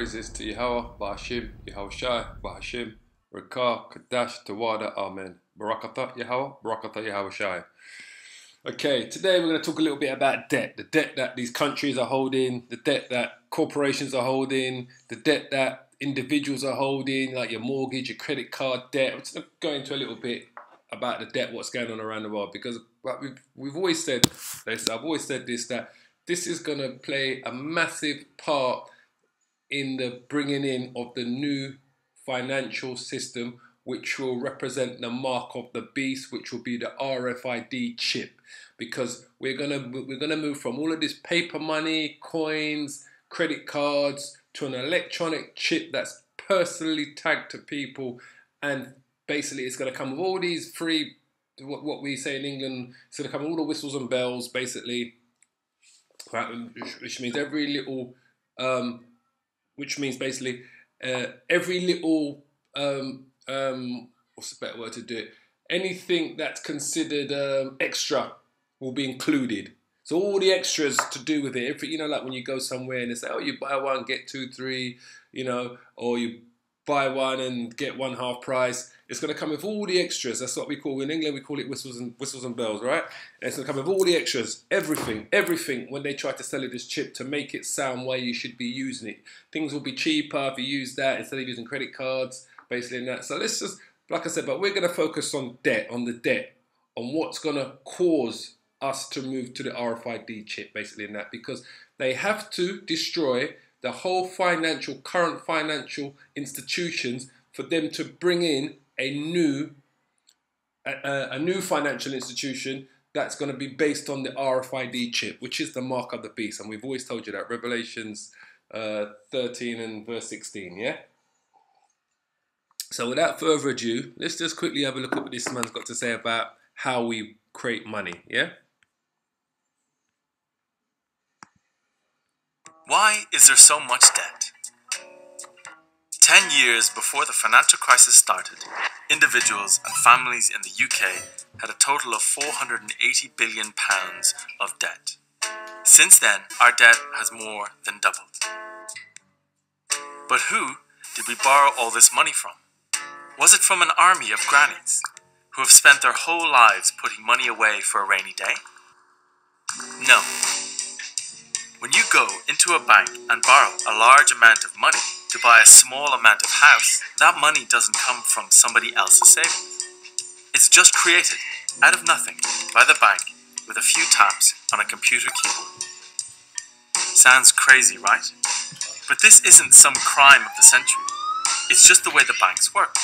praises to Yahweh, Ba'ashim, Yahushai, Ba'ashim, Rakah, Kadash, Tawada, Amen. Barakatah Yahweh, Barakatah Yahushai. Okay, today we're going to talk a little bit about debt. The debt that these countries are holding, the debt that corporations are holding, the debt that individuals are holding, like your mortgage, your credit card debt. I'm just going to go into a little bit about the debt, what's going on around the world, because we've always said this, I've always said this, that this is going to play a massive part in the bringing in of the new financial system, which will represent the mark of the beast, which will be the RFID chip, because we're gonna move from all of this paper money, coins, credit cards, to an electronic chip that's personally tagged to people, and basically it's going to come with all these free, what we say in England, it's going to come with all the whistles and bells, basically, which means every little, what's the better word to do it? Anything that's considered extra will be included. So all the extras to do with it, like when you go somewhere and they say, oh, you buy one, get two, three, or you buy one and get one half price. It's going to come with all the extras. That's what we call, in England, we call it whistles and bells, right? And it's going to come with all the extras, everything, when they try to sell you this chip to make it sound why you should be using it. Things will be cheaper if you use that instead of using credit cards, basically, and that. So let's just, like I said, but we're going to focus on the debt, on what's going to cause us to move to the RFID chip, basically, in that, because they have to destroy the whole current financial institutions for them to bring in a new financial institution that's going to be based on the RFID chip, which is the mark of the beast. And we've always told you that, Revelations 13 and verse 16, yeah? So without further ado, let's just quickly have a look at what this man's got to say about how we create money, yeah? Why is there so much debt? 10 years before the financial crisis started, individuals and families in the UK had a total of £480 billion of debt. Since then, our debt has more than doubled. But who did we borrow all this money from? Was it from an army of grannies who have spent their whole lives putting money away for a rainy day? No. When you go into a bank and borrow a large amount of money to buy a small amount of house, that money doesn't come from somebody else's savings. It's just created out of nothing by the bank with a few taps on a computer keyboard. Sounds crazy, right? But this isn't some crime of the century. It's just the way the banks work.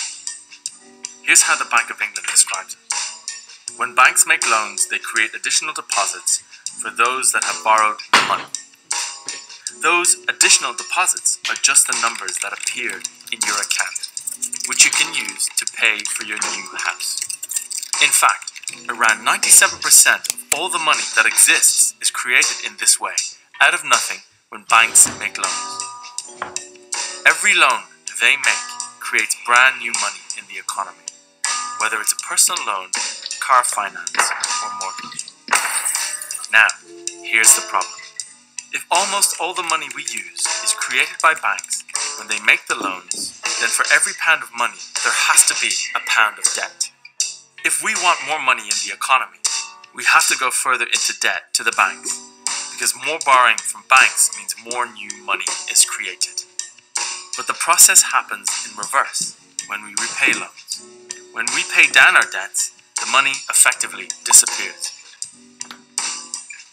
Here's how the Bank of England describes it. When banks make loans, they create additional deposits for those that have borrowed the money. Those additional deposits are just the numbers that appeared in your account, which you can use to pay for your new house. In fact, around 97% of all the money that exists is created in this way, out of nothing, when banks make loans. Every loan they make creates brand new money in the economy, whether it's a personal loan, car finance, or mortgage. Now, here's the problem. If almost all the money we use is created by banks when they make the loans, then for every pound of money, there has to be a pound of debt. If we want more money in the economy, we have to go further into debt to the banks, because more borrowing from banks means more new money is created. But the process happens in reverse when we repay loans. When we pay down our debts, the money effectively disappears.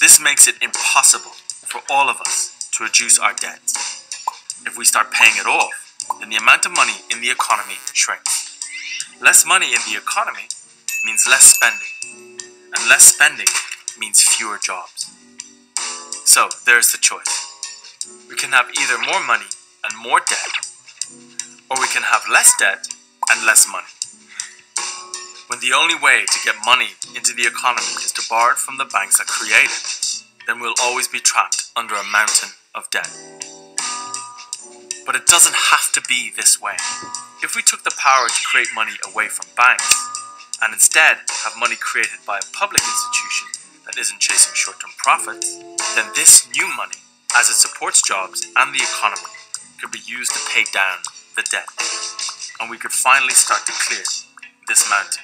This makes it impossible for all of us to reduce our debts. If we start paying it off, then the amount of money in the economy shrinks. Less money in the economy means less spending, and less spending means fewer jobs. So there's the choice. We can have either more money and more debt, or we can have less debt and less money. When the only way to get money into the economy is to borrow it from the banks that create it, then we'll always be trapped under a mountain of debt. But it doesn't have to be this way. If we took the power to create money away from banks, and instead have money created by a public institution that isn't chasing short-term profits, then this new money, as it supports jobs and the economy, could be used to pay down the debt, and we could finally start to clear this mountain.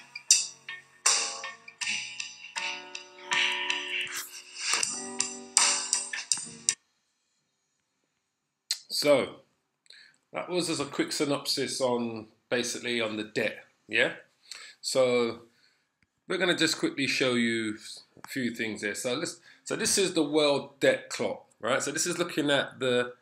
So that was just a quick synopsis on basically on the debt. Yeah. So we're going to just quickly show you a few things here. So this is the world debt clock, right? So this is looking at the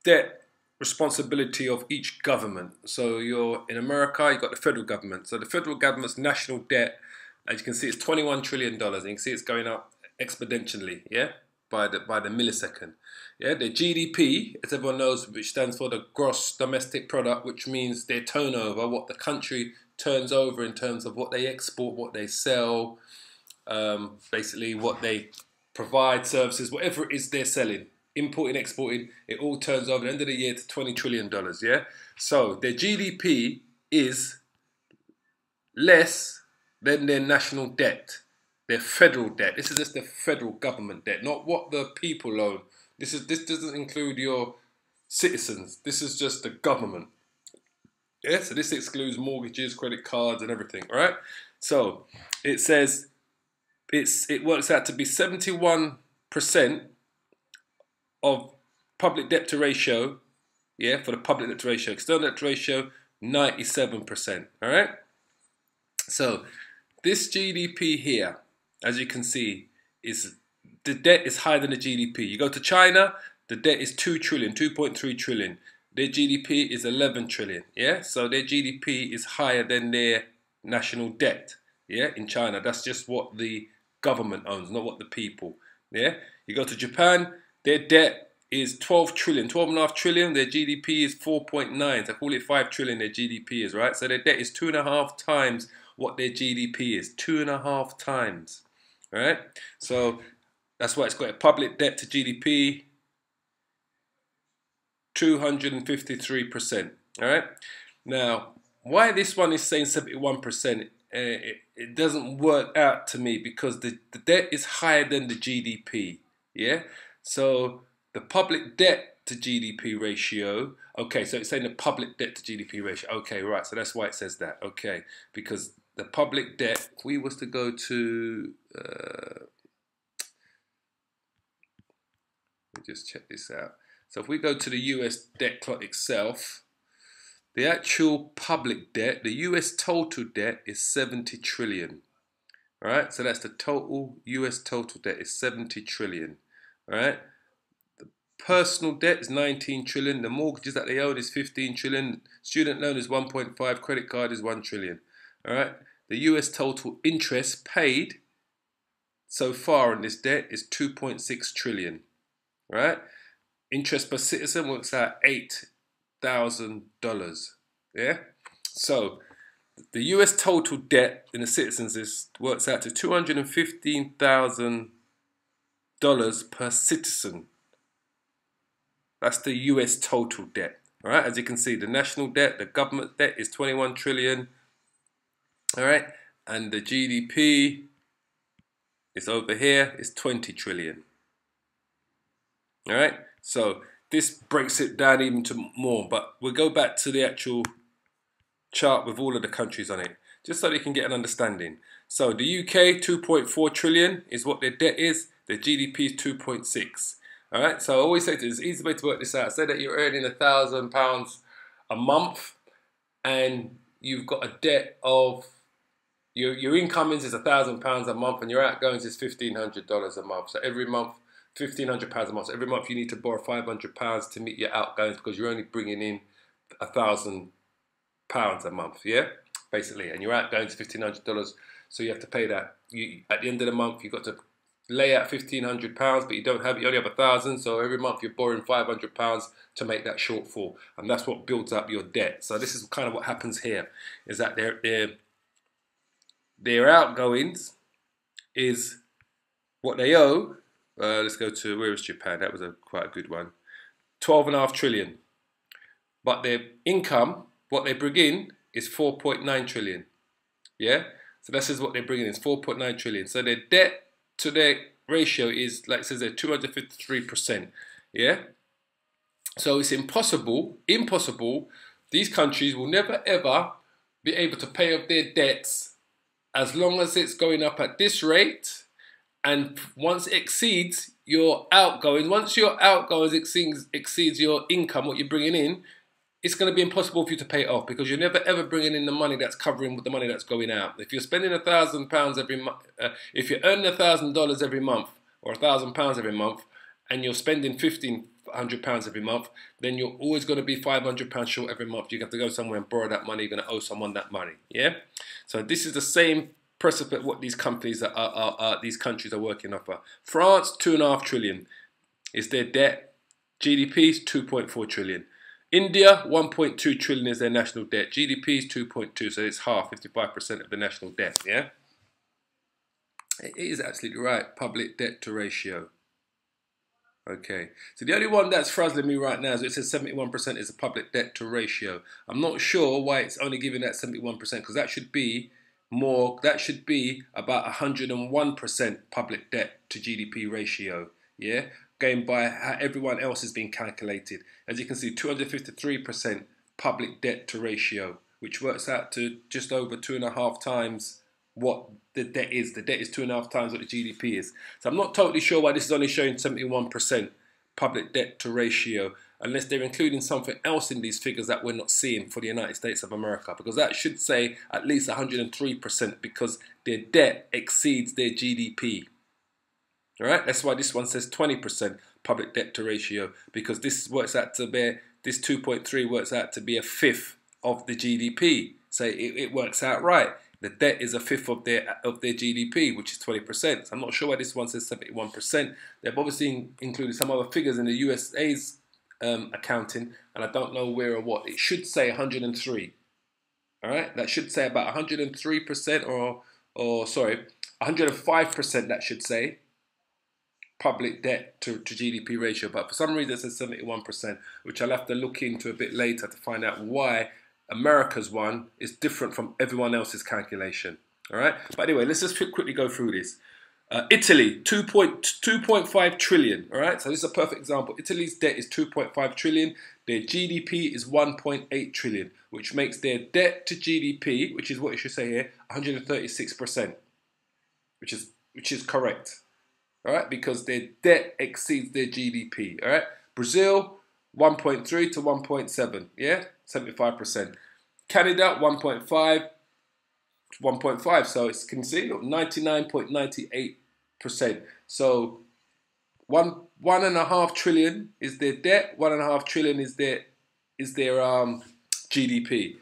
debt responsibility of each government. So you're in America, you've got the federal government. So the federal government's national debt, as you can see, it's $21 trillion. And you can see it's going up exponentially, yeah, by the millisecond. Yeah, the GDP, as everyone knows, which stands for the gross domestic product, which means their turnover, what the country turns over in terms of what they export, what they sell, basically what they provide, services, whatever it is they're selling, importing, exporting, it all turns over at the end of the year to $20 trillion, yeah? So their GDP is less than their national debt, their federal debt. This is just the federal government debt, not what the people own. This doesn't include your citizens. This is just the government. Yeah, so this excludes mortgages, credit cards, and everything, all right? So it says it works out to be 71% of public debt to ratio, yeah, for the public debt to ratio. External debt to ratio, 97%, all right? So this GDP here, as you can see, the debt is higher than the GDP. You go to China, the debt is 2 trillion, 2.3 trillion. Their GDP is 11 trillion, yeah? So their GDP is higher than their national debt, yeah, in China. That's just what the government owns, not what the people, yeah? You go to Japan, their debt is 12 trillion, 12.5 trillion. Their GDP is 4.9. So call it 5 trillion their GDP is, right? So their debt is 2.5 times what their GDP is. 2.5 times, right? So that's why it's got a public debt to GDP, 253%, all right? Now, why this one is saying 71%, it doesn't work out to me because the debt is higher than the GDP, yeah? So the public debt to GDP ratio, okay, so it's saying the public debt to GDP ratio, okay, right, so that's why it says that, okay, because the public debt, if we was to go to, let me just check this out. So if we go to the US debt clock itself, the actual public debt, the US total debt is 70 trillion. All right, so that's the total US total debt is 70 trillion. All right, the personal debt is 19 trillion. The mortgages that they own is 15 trillion. Student loan is 1.5. Credit card is 1 trillion. All right, the US total interest paid so far on this debt is 2.6 trillion. All right. Interest per citizen works out $8,000. Yeah. So the US total debt in the citizens works out to $215,000 per citizen. That's the US total debt. All right. As you can see, the national debt, the government debt is 21 trillion. All right. And the GDP is over here. It's 20 trillion. All right. So this breaks it down even to more, but we'll go back to the actual chart with all of the countries on it, just so you can get an understanding. So the UK, 2.4 trillion is what their debt is. Their GDP is 2.6. All right. So I always say it's an easy way to work this out. Say that you're earning £1,000 a month, and you've got a debt of your incomings is £1,000 a month, and your outgoings is $1,500 a month. So every month, £1,500 a month. So every month you need to borrow £500 to meet your outgoings because you're only bringing in £1,000 a month, yeah, basically, and your outgoings is $1,500. So you have to pay that. At the end of the month, you've got to lay out £1,500, but you don't have. You only have 1,000. So every month you're borrowing £500 to make that shortfall, and that's what builds up your debt. So this is kind of what happens here, is that their outgoings is what they owe. Let's go to, where is Japan? That was quite a good one. 12.5 trillion. But their income, what they bring in, is 4.9 trillion. Yeah? So this is what they bring in, is 4.9 trillion. So their debt to their ratio is, like it says there, 253%. Yeah? So it's impossible. These countries will never ever be able to pay off their debts as long as it's going up at this rate. And once it exceeds your outgoings, once your outgoings exceeds your income, what you're bringing in, it's going to be impossible for you to pay it off, because you're never ever bringing in the money that's covering with the money that's going out. If you're spending £1,000 every month, if you're earning $1,000 every month or £1,000 every month, and you're spending £1,500 every month, then you're always going to be £500 short every month. You have to go somewhere and borrow that money. You're going to owe someone that money. Yeah. So this is the same precipice what these companies these countries are working off. France, 2.5 trillion is their debt. GDP is 2.4 trillion. India, 1.2 trillion is their national debt. GDP is 2.2, so it's half, 55% of the national debt, yeah? It is absolutely right, public debt to ratio. Okay, so the only one that's frazzling me right now is it says 71% is the public debt to ratio. I'm not sure why it's only giving that 71%, because that should be more, that should be about 101% public debt to GDP ratio, yeah? Going by how everyone else has been calculated. As you can see, 253% public debt to ratio, which works out to just over 2.5 times what the debt is. The debt is 2.5 times what the GDP is. So I'm not totally sure why this is only showing 71% public debt to ratio, unless they're including something else in these figures that we're not seeing for the United States of America, because that should say at least 103%, because their debt exceeds their GDP. All right, that's why this one says 20% public debt to ratio, because this works out to be, this 2.3 works out to be a fifth of the GDP. So it works out right. The debt is a fifth of their GDP, which is 20%. So I'm not sure why this one says 71%. They've obviously included some other figures in the USA's accounting, and I don't know where or what. It should say 103. All right, that should say about 103% or sorry, 105%. That should say public debt to GDP ratio, but for some reason it says 71%, which I'll have to look into a bit later to find out why America's one is different from everyone else's calculation. All right, but anyway, let's just quickly go through this. Italy, 2.5 trillion. All right, so this is a perfect example. Italy's debt is 2.5 trillion. Their GDP is 1.8 trillion, which makes their debt to GDP, which is what it should say here, 136%, which is correct. All right, because their debt exceeds their GDP. All right, Brazil 1.3 to 1.7, yeah, 75%. Canada 1.5 to 1.5, so it's, can you see, 99.98%. So 1.5 trillion is their debt. 1.5 trillion is their GDP.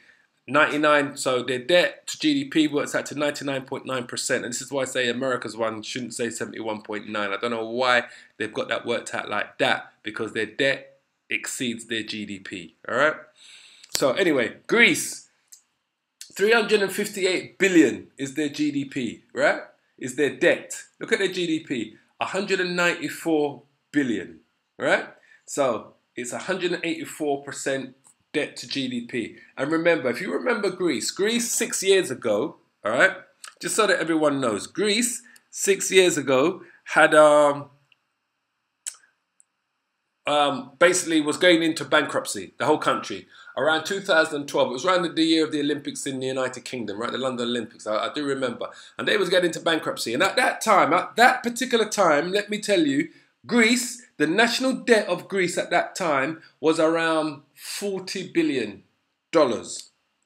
99, so their debt to GDP works out to 99.9%, and this is why I say America's one shouldn't say 71.9. I don't know why they've got that worked out like that, because their debt exceeds their GDP. All right. So anyway, Greece, 358 billion is their GDP. Right? Is their debt. Look at their GDP, 194 billion. Right? So it's 184% debt to GDP. And remember, if you remember Greece 6 years ago, all right, just so that everyone knows, Greece 6 years ago had basically was going into bankruptcy, the whole country. Around 2012, it was around the year of the Olympics in the United Kingdom, right, the London Olympics, I do remember. And they was getting into bankruptcy. And at that time, at that particular time, let me tell you, Greece, the national debt of Greece at that time was around $40 billion.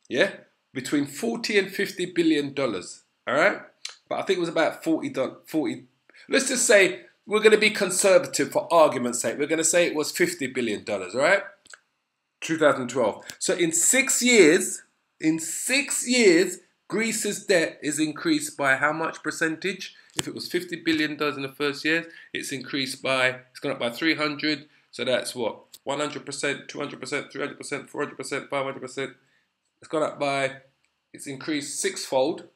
Yeah? Between $40 and $50 billion. All right? But I think it was about 40. Let's just say, we're going to be conservative for argument's sake. We're going to say it was $50 billion, all right? 2012. So in 6 years, Greece's debt is increased by how much percentage? If it was $50 billion in the first year, it's increased by, it's gone up by 300. So that's what? 100%, 200%, 300%, 400%, 500%. It's gone up by, it's increased sixfold.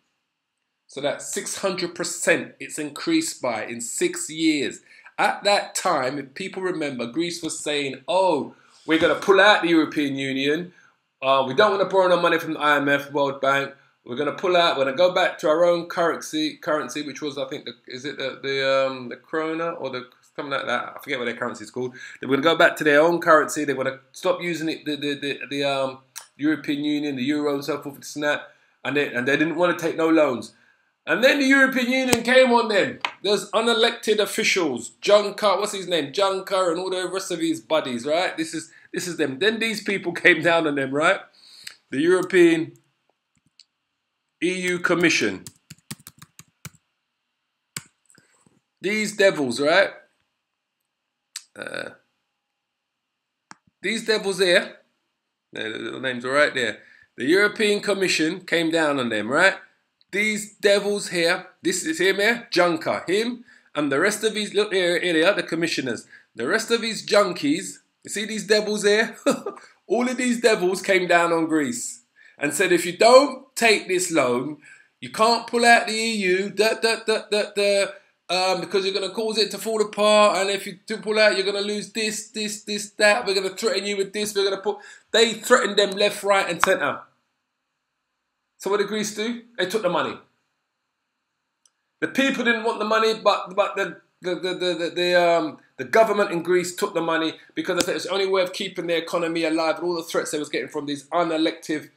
So that's 600% it's increased by in 6 years. At that time, if people remember, Greece was saying, oh, we're going to pull out the European Union. We don't want to borrow no money from the IMF, World Bank. We're going to pull out. We're going to go back to our own currency, which was, I think, is it the krona or the something like that? I forget what their currency is called. They're going to go back to their own currency. They're going to stop using it, the European Union, the euro, and so forth, and they didn't want to take no loans. And then the European Union came on them. There's unelected officials, Juncker, what's his name, Juncker, and all the rest of his buddies, right? This is them. Then these people came down on them, right? The European EU Commission. These devils, right? These devils here, the little names are right there. The European Commission came down on them, right? These devils here, this is him here, Juncker, him, and the rest of his, look here, the commissioners. The rest of his junkies, you see these devils here? All of these devils came down on Greece and said, if you don't take this loan, you can't pull out the EU, because you're going to cause it to fall apart, and if you do pull out, you're going to lose this, that, we're going to threaten you with this, they threatened them left, right, and centre. So what did Greece do? They took the money. The people didn't want the money, but the government in Greece took the money because they said it's the only way of keeping their economy alive, and all the threats they was getting from these unelected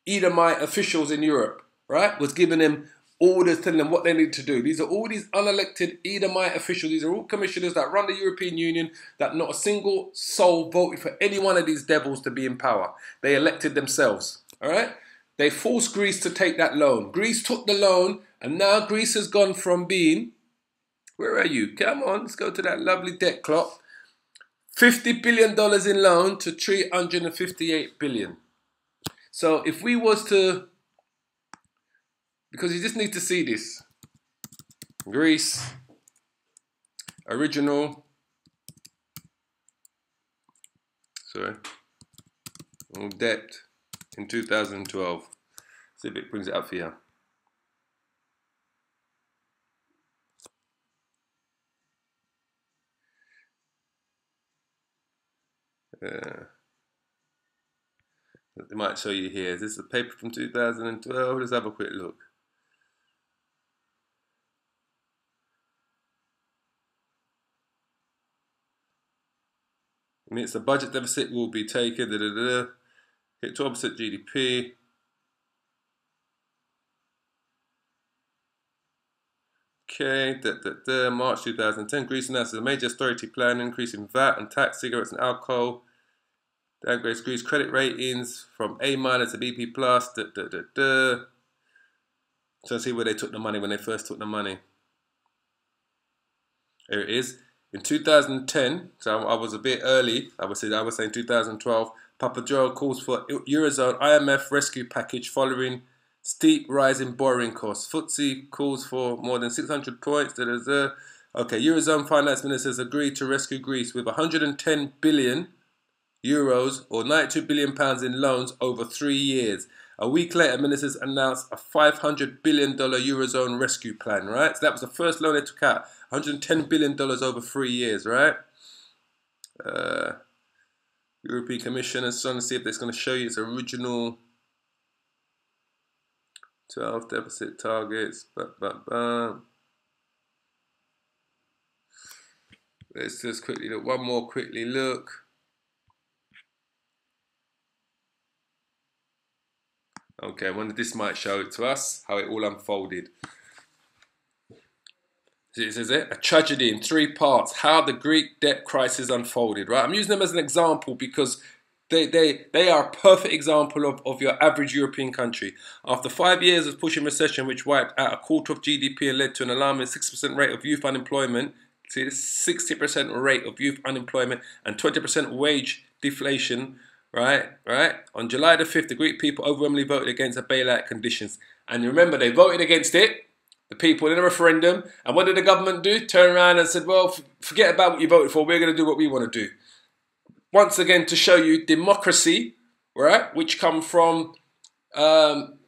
Edomite officials in Europe, right, was giving them orders, telling them what they need to do. These are all these unelected Edomite officials. These are all commissioners that run the European Union, that not a single soul voted for any one of these devils to be in power. They elected themselves, all right? They forced Greece to take that loan. Greece took the loan, and now Greece has gone from being, where are you? Come on, let's go to that lovely debt clock. $50 billion in loan to $358 billion. So if we was to, because you just need to see this. Greece, original, debt in 2012. See if it brings it up for you. They might show you here. This is a paper from 2012. Let's have a quick look. I mean, it's the budget deficit will be taken. Hit 12% GDP. Okay, March 2010, Greece announced a major austerity plan, increasing VAT and tax, cigarettes and alcohol. Downgrades Greece credit ratings from A- to BP+. So see where they took the money when they first took the money. Here it is. In 2010, so I was a bit early. I was saying 2012. Papadjoe calls for Eurozone IMF rescue package following steep rise in borrowing costs. FTSE calls for more than 600 points. Okay, Eurozone finance ministers agreed to rescue Greece with 110 billion euros or 92 billion pounds in loans over 3 years. A week later, ministers announced a $500 billion Eurozone rescue plan, right? So that was the first loan they took out. $110 billion over 3 years, right? European Commission is trying to see if it's going to show you its original 12 deficit targets. Let's just quickly look. One more quickly look. Okay, I wonder this might show it to us, how it all unfolded. It says a tragedy in 3 parts, how the Greek debt crisis unfolded, right? I'm using them as an example because they are a perfect example of your average European country. After 5 years of pushing recession, which wiped out a quarter of GDP and led to an alarming 60% rate of youth unemployment, see this 60% rate of youth unemployment and 20% wage deflation, right? On July the 5th, the Greek people overwhelmingly voted against the bailout conditions. And remember, they voted against it, the people, in a referendum. And what did the government do? Turn around and said, well, forget about what you voted for. We're going to do what we want to do. Once again, to show you democracy, right? Which comes from the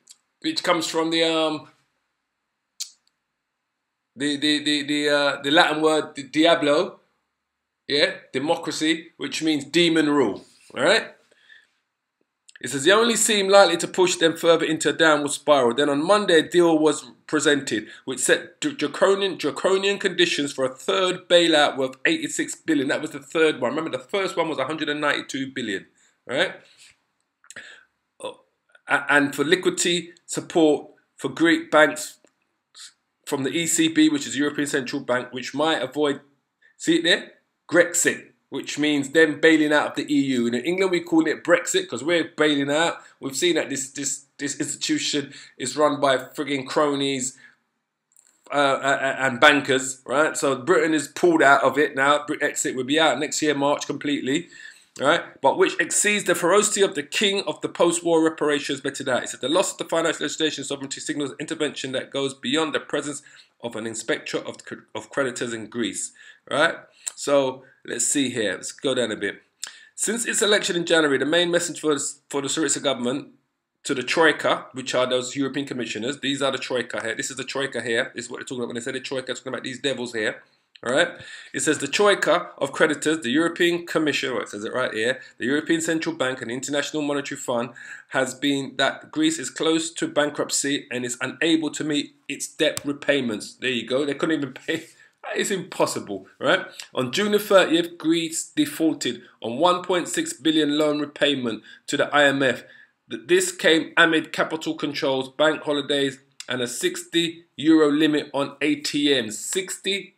Latin word diablo, yeah, democracy, which means demon rule. All right. It says, they only seem likely to push them further into a downward spiral. Then on Monday, a deal was presented, which set draconian conditions for a third bailout worth 86 billion. That was the third one. Remember, the first one was 192 billion, right? And for liquidity support for Greek banks from the ECB, which is the European Central Bank, which might avoid, see it there? Grexit, which means them bailing out of the EU. And in England, we call it Brexit because we're bailing out. We've seen that this institution is run by frigging cronies and bankers, right? So Britain is pulled out of it now. Brexit will be out next year, March, completely. Right, but which exceeds the ferocity of the king of the post-war reparations meted out. It said the loss of the financial legislation sovereignty signals intervention that goes beyond the presence of an inspector of creditors in Greece. Right, so let's see here. Let's go down a bit. Since its election in January, the main message for the Syriza government to the Troika, which are those European commissioners, these are the Troika here. This is the Troika here. This is what they're talking about when they say the Troika. They're talking about these devils here. All right. It says the Troika of creditors, the European Commission, well, it says it right here, the European Central Bank and the International Monetary Fund has been that Greece is close to bankruptcy and is unable to meet its debt repayments. There you go. They couldn't even pay. It's impossible, right? On June the 30th, Greece defaulted on 1.6 billion loan repayment to the IMF. This came amid capital controls, bank holidays, and a €60 limit on ATMs. €60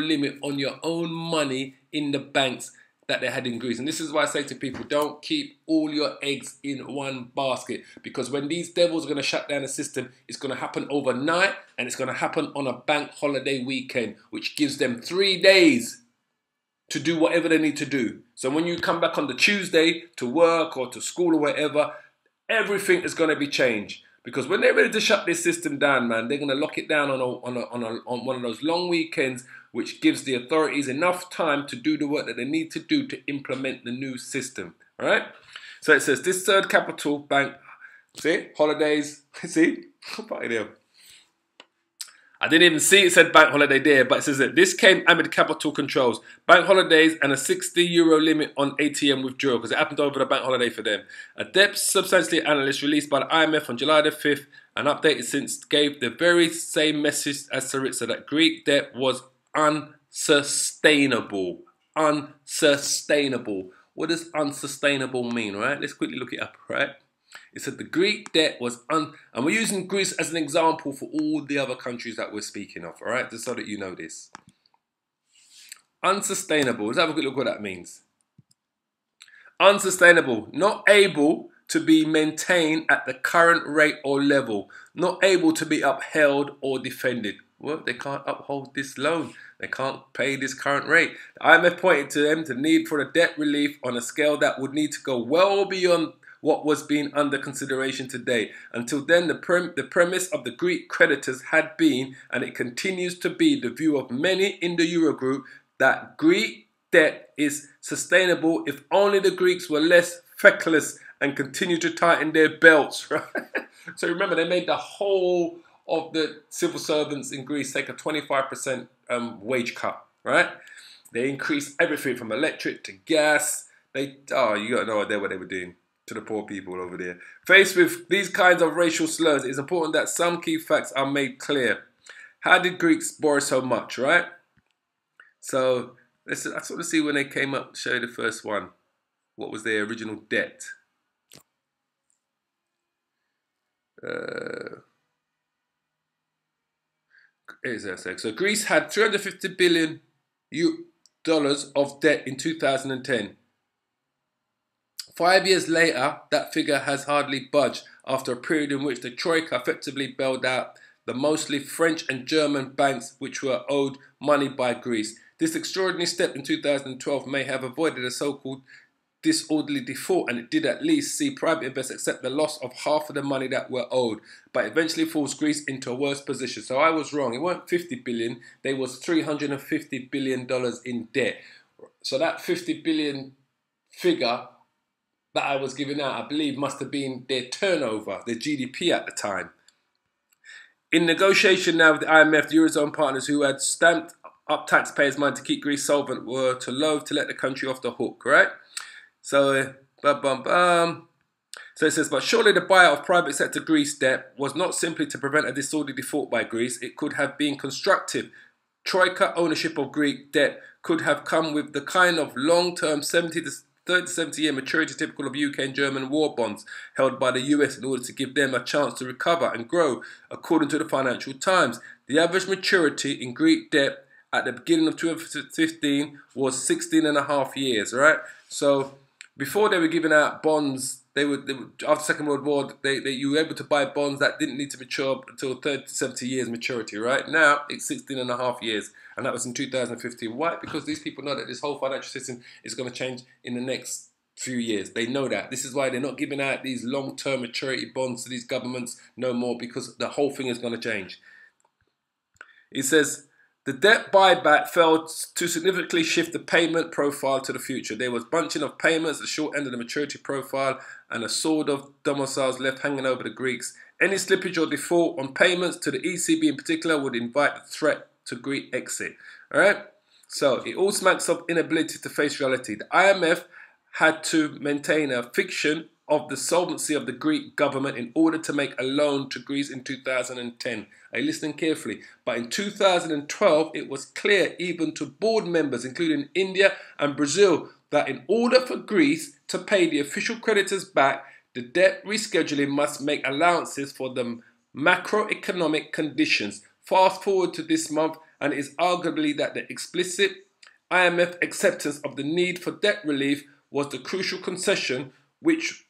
limit on your own money in the banks that they had in Greece. And this is why I say to people, don't keep all your eggs in one basket. Because when these devils are going to shut down the system, it's going to happen overnight and it's going to happen on a bank holiday weekend, which gives them 3 days to do whatever they need to do. So when you come back on the Tuesday to work or to school or whatever, everything is going to be changed. Because when they're ready to shut this system down, man, they're going to lock it down on one of those long weekends, which gives the authorities enough time to do the work that they need to do to implement the new system. All right? So it says, this third capital bank, see, holidays, see, I didn't even see it said bank holiday there, but it says that this came amid capital controls, bank holidays and a €60 limit on ATM withdrawal, because it happened over the bank holiday for them. A debt substantially analyst released by the IMF on July the 5th and updated since gave the very same message as Syriza that Greek debt was unsustainable. Unsustainable. What does unsustainable mean, right? Let's quickly look it up, right? It said the Greek debt was and we're using Greece as an example for all the other countries that we're speaking of, all right? Just so that you know this. Unsustainable. Let's have a quick look what that means. Unsustainable. Not able to be maintained at the current rate or level. Not able to be upheld or defended. Well, they can't uphold this loan. They can't pay this current rate. The IMF pointed to them the need for a debt relief on a scale that would need to go well beyond what was being under consideration today. Until then, the premise of the Greek creditors had been, and it continues to be, the view of many in the Eurogroup that Greek debt is sustainable if only the Greeks were less feckless and continued to tighten their belts. Right? So remember, they made the whole of the civil servants in Greece take a 25% wage cut. Right? They increased everything from electric to gas. You got no idea what they were doing to the poor people over there. Faced with these kinds of racial slurs, it's important that some key facts are made clear. How did Greeks borrow so much, right? So I sort of see when they came up, show you the first one. What was their original debt? So Greece had $350 billion of debt in 2010. 5 years later, that figure has hardly budged after a period in which the Troika effectively bailed out the mostly French and German banks which were owed money by Greece. This extraordinary step in 2012 may have avoided a so-called disorderly default, and it did at least see private investors accept the loss of half of the money that were owed, but eventually forced Greece into a worse position. So I was wrong. It weren't 50 billion, there was $350 billion in debt. So that 50 billion figure that I was giving out, I believe, must have been their turnover, their GDP at the time. In negotiation now with the IMF, the Eurozone partners who had stamped up taxpayers' money to keep Greece solvent were to loathe to let the country off the hook, right? So, So it says, but surely the buyout of private sector Greece debt was not simply to prevent a disorderly default by Greece. It could have been constructive. Troika ownership of Greek debt could have come with the kind of long-term 30 to 70 year maturity typical of UK and German war bonds held by the US in order to give them a chance to recover and grow, according to the Financial Times. The average maturity in Greek debt at the beginning of 2015 was 16 and a half years, right? So before they were giving out bonds, they would after the Second World War, you were able to buy bonds that didn't need to mature until 30 to 70 years maturity, right? Now it's 16 and a half years, and that was in 2015. Why? Because these people know that this whole financial system is going to change in the next few years. They know that. This is why they're not giving out these long-term maturity bonds to these governments no more, because the whole thing is going to change. It says, the debt buyback failed to significantly shift the payment profile to the future. There was bunching of payments, the short end of the maturity profile, and a sword of domiciles left hanging over the Greeks. Any slippage or default on payments to the ECB in particular would invite the threat to Greek exit. All right? So it all smacks of inability to face reality. The IMF had to maintain a fiction of the solvency of the Greek government in order to make a loan to Greece in 2010. Are you listening carefully? But in 2012, it was clear even to board members, including India and Brazil, that in order for Greece to pay the official creditors back, the debt rescheduling must make allowances for the macroeconomic conditions. Fast forward to this month, and it is arguably that the explicit IMF acceptance of the need for debt relief was the crucial concession which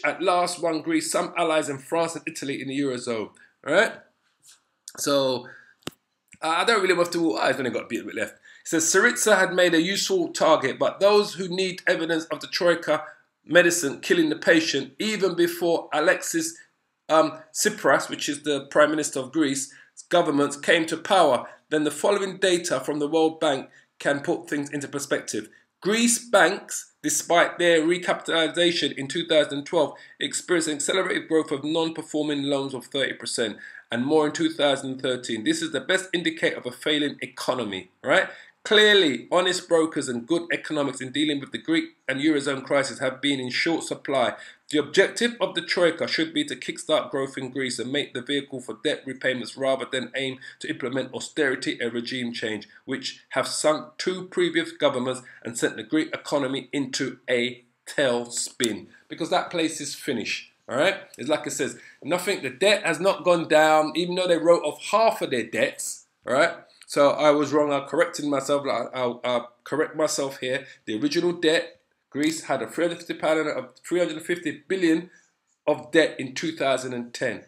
at last won Greece some allies in France and Italy in the Eurozone. All right? So, I don't really have to... I've only got a bit left. It says, Syriza had made a useful target, but those who need evidence of the Troika medicine killing the patient, even before Alexis Tsipras, which is the Prime Minister of Greece, government came to power, then the following data from the World Bank can put things into perspective. Greece banks, despite their recapitalization in 2012, experienced an accelerated growth of non-performing loans of 30% and more in 2013. This is the best indicator of a failing economy, right? Clearly, honest brokers and good economics in dealing with the Greek and Eurozone crisis have been in short supply. The objective of the Troika should be to kickstart growth in Greece and make the vehicle for debt repayments rather than aim to implement austerity and regime change, which have sunk two previous governments and sent the Greek economy into a tailspin. Because that place is finished, all right? It's like it says, nothing, the debt has not gone down, even though they wrote off half of their debts, all right? So I was wrong. I corrected myself. I'll correct myself here. The original debt, Greece had a 350 billion of debt in 2010.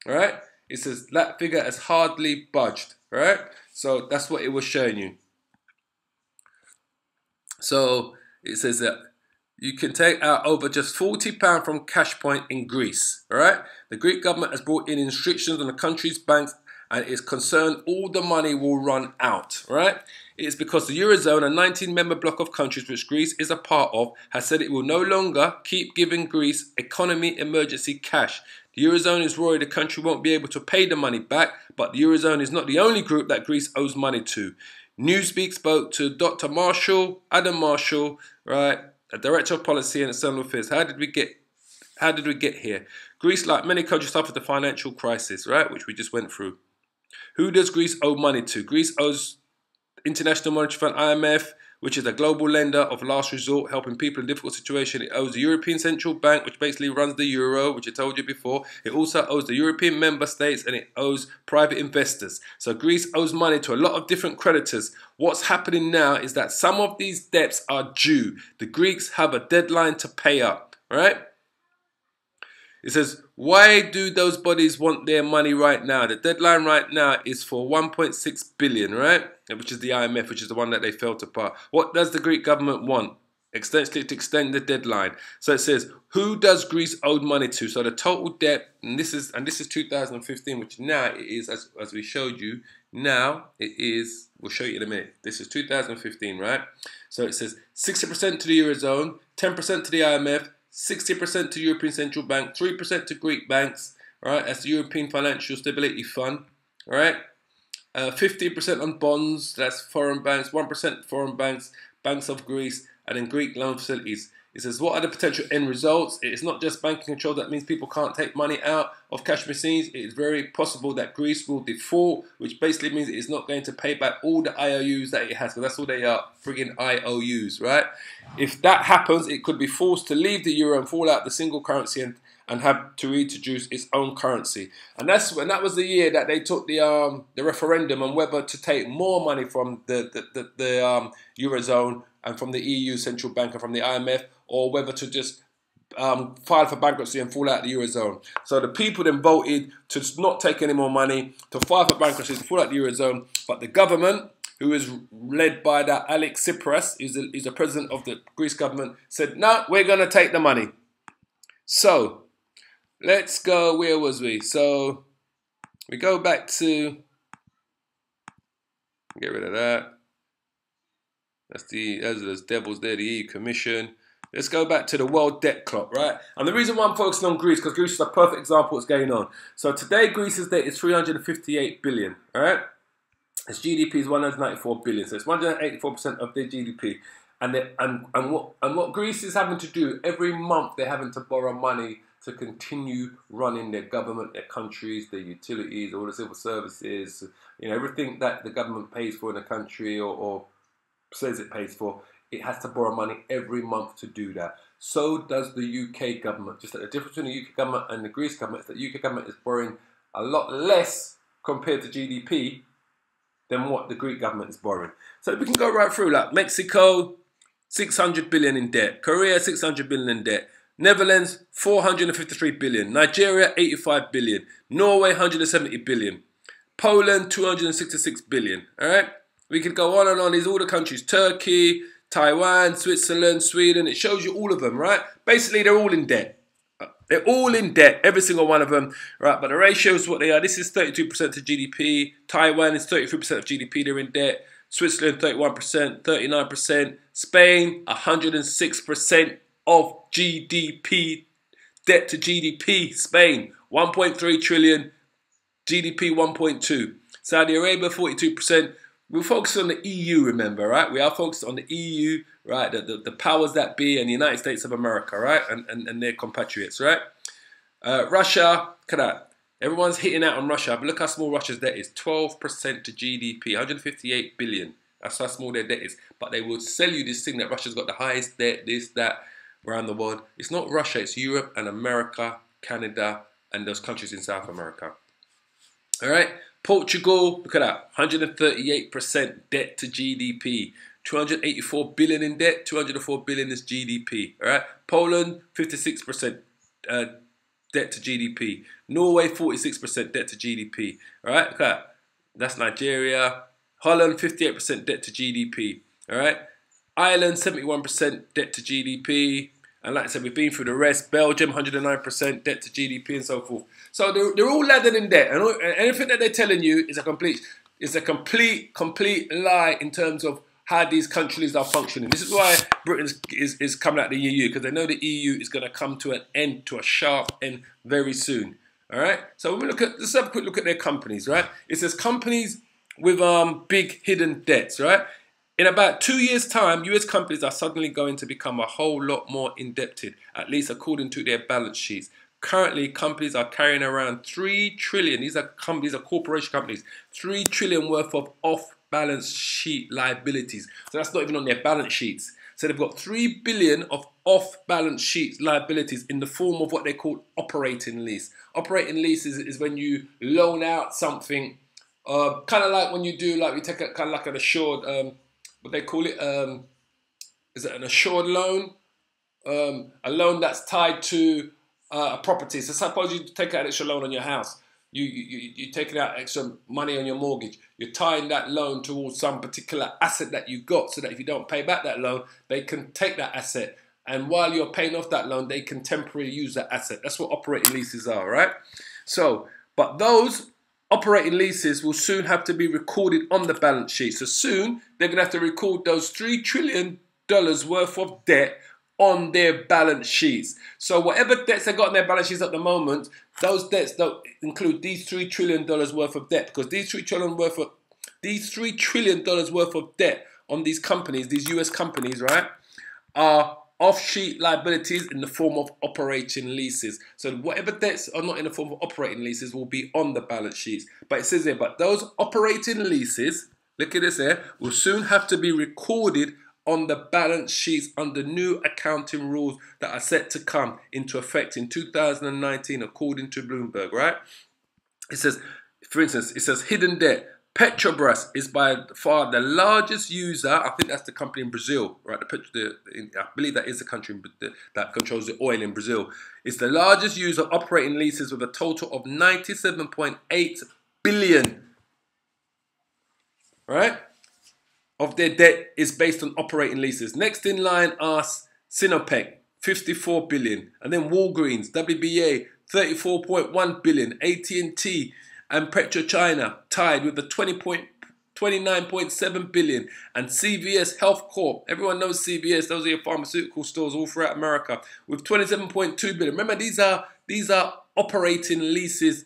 All right. It says that figure has hardly budged. All right. So that's what it was showing you. So it says that you can take out over just £40 from Cashpoint in Greece. All right. The Greek government has brought in restrictions on the country's banks and is concerned all the money will run out, right? It is because the Eurozone, a 19-member bloc of countries which Greece is a part of, has said it will no longer keep giving Greece economy emergency cash. The Eurozone is worried the country won't be able to pay the money back, but the Eurozone is not the only group that Greece owes money to. Newsweek spoke to Dr. Adam Marshall, right, a director of policy and external affairs. How did we get here? Greece, like many countries, suffered the financial crisis, right, which we just went through. Who does Greece owe money to? Greece owes International Monetary Fund, IMF, which is a global lender of last resort, helping people in difficult situations. It owes the European Central Bank, which basically runs the euro, which I told you before. It also owes the European member states, and it owes private investors. So Greece owes money to a lot of different creditors. What's happening now is that some of these debts are due. The Greeks have a deadline to pay up, right? It says, why do those bodies want their money right now? The deadline right now is for 1.6 billion, right? Which is the IMF, which is the one that they failed to pass. What does the Greek government want? Essentially to extend the deadline. So it says, who does Greece owe money to? So the total debt, and this is 2015, which now it is, as we showed you, now it is, we'll show you in a minute. This is 2015, right? So it says 60% to the Eurozone, 10% to the IMF, 60% to European Central Bank, 3% to Greek banks, right? That's the European Financial Stability Fund, right? 15% on bonds, that's foreign banks, 1% foreign banks, banks of Greece, and then Greek loan facilities. It says, what are the potential end results? It's not just banking control that means people can't take money out of cash machines. It is very possible that Greece will default, which basically means it is not going to pay back all the IOUs that it has, because that's all they are, friggin' IOUs, right? If that happens, it could be forced to leave the euro and fall out the single currency and have to reintroduce its own currency. And that was the year that they took the referendum on whether to take more money from the eurozone and from the EU central bank and from the IMF, or whether to just file for bankruptcy and fall out of the eurozone. So the people then voted to not take any more money, to file for bankruptcy, to fall out of the eurozone. But the government, who is led by that Alex Tsipras, is the president of the Greece government, said, no, we're going to take the money. So let's go, where was we? So we go back to, get rid of that. Those are those devils there, the EU Commission. Let's go back to the world debt clock, right? And the reason why I'm focusing on Greece, because Greece is a perfect example of what's going on. So today, Greece's debt is 358 billion, all right? Its GDP is 194 billion, so it's 184% of their GDP. And what Greece is having to do, every month they're having to borrow money to continue running their government, their countries, their utilities, all the civil services, you know, everything that the government pays for in the country or says it pays for. It has to borrow money every month to do that. So does the UK government. Just that the difference between the UK government and the Greece government is that the UK government is borrowing a lot less compared to GDP than what the Greek government is borrowing. So we can go right through, like Mexico, 600 billion in debt. Korea, 600 billion in debt. Netherlands, 453 billion. Nigeria, 85 billion. Norway, 170 billion. Poland, 266 billion. All right? We could go on and on. These are all the countries. Turkey, Taiwan, Switzerland, Sweden. It shows you all of them, right? Basically, they're all in debt. They're all in debt, every single one of them, right? But the ratio is what they are. This is 32% of GDP. Taiwan is 33% of GDP. They're in debt. Switzerland, 31%, 39%. Spain, 106% of GDP. Debt to GDP. Spain, 1.3 trillion. GDP, 1.2. Saudi Arabia, 42%. We're focused on the EU, remember, right? We are focused on the EU, right? The powers that be and the United States of America, right? And their compatriots, right? Russia, look at that. Everyone's hitting out on Russia, but look how small Russia's debt is. 12% to GDP, 158 billion. That's how small their debt is. But they will sell you this thing that Russia's got the highest debt, this, that, around the world. It's not Russia, it's Europe and America, Canada, and those countries in South America. All right? Portugal, look at that, 138% debt to GDP. 284 billion in debt, 204 billion is GDP. All right? Poland, 56% debt to GDP. Norway, 46% debt to GDP. All right? Look at that. That's Nigeria. Holland, 58% debt to GDP. All right? Ireland, 71% debt to GDP. And like I said, we've been through the rest. Belgium, 109% debt to GDP and so forth. So they're all lathered in debt. And anything that they're telling you is a complete lie in terms of how these countries are functioning. This is why Britain is coming out of the EU, because they know the EU is going to come to an end, to a sharp end very soon. All right? So when we look at, let's have a quick look at their companies, right? It says companies with big hidden debts, right? In about 2 years' time, US companies are suddenly going to become a whole lot more indebted, at least according to their balance sheets. Currently, companies are carrying around 3 trillion. These are companies, are corporation companies, 3 trillion worth of off-balance sheet liabilities. So that's not even on their balance sheets. So they've got 3 billion of off-balance sheet liabilities in the form of what they call operating lease. Operating lease is when you loan out something, kind of like when you do, like you take a kind of like an assured. What they call it, is it an assured loan? A loan that's tied to a property. So suppose you take out an extra loan on your house. You're taking out extra money on your mortgage. You're tying that loan towards some particular asset that you got, so that if you don't pay back that loan, they can take that asset. And while you're paying off that loan, they can temporarily use that asset. That's what operating leases are, right? So, but those operating leases will soon have to be recorded on the balance sheet. So soon, they're going to have to record those $3 trillion worth of debt on their balance sheets. So whatever debts they got on their balance sheets at the moment, those debts don't include these $3 trillion worth of debt, because these $3 trillion worth of debt on these companies, these US companies, right, are off-sheet liabilities in the form of operating leases. So whatever debts are not in the form of operating leases will be on the balance sheets. But it says here, but those operating leases, look at this here, will soon have to be recorded on the balance sheets under new accounting rules that are set to come into effect in 2019 according to Bloomberg, right? It says, for instance, it says hidden debt. Petrobras is by far the largest user. I think that's the company in Brazil, right? I believe that is the country that controls the oil in Brazil. It's the largest user of operating leases with a total of 97.8 billion, right? Of their debt is based on operating leases. Next in line are Sinopec, 54 billion, and then Walgreens, WBA, 34.1 billion, AT&T and PetroChina tied with the 29.7 billion, and CVS Health Corp. Everyone knows CVS; those are your pharmaceutical stores all throughout America with 27.2 billion. Remember, these are operating leases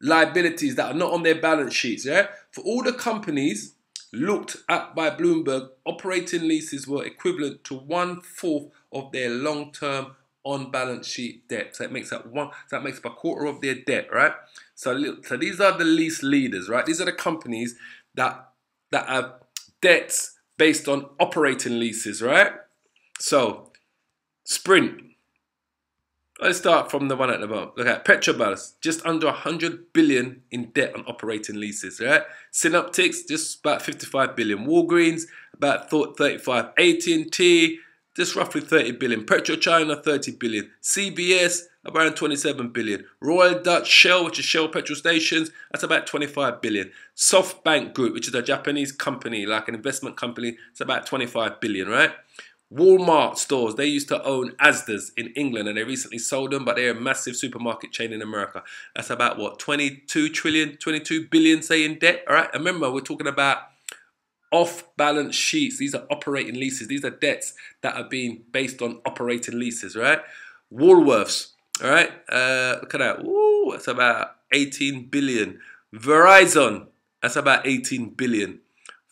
liabilities that are not on their balance sheets. Yeah, for all the companies looked at by Bloomberg, operating leases were equivalent to 1/4 of their long-term on-balance sheet debt. So that makes up a quarter of their debt, right? So these are the lease leaders, right? These are the companies that have debts based on operating leases, right? So Sprint. Let's start from the one at the bottom. Look at Petrobras, just under 100 billion in debt on operating leases, right? Synoptics, just about 55 billion. Walgreens, about 35. AT&T, just roughly 30 billion. PetroChina, 30 billion. CBS, around 27 billion. Royal Dutch Shell, which is Shell petrol stations, that's about 25 billion. SoftBank Group, which is a Japanese company, like an investment company, it's about 25 billion, right? Walmart stores, they used to own Asda's in England and they recently sold them, but they're a massive supermarket chain in America. That's about what, 22 billion, say, in debt, all right? And remember, we're talking about off-balance sheets. These are operating leases. These are debts that are being based on operating leases, right? Woolworths, all right? Look at that. Ooh, that's about 18 billion. Verizon, that's about 18 billion.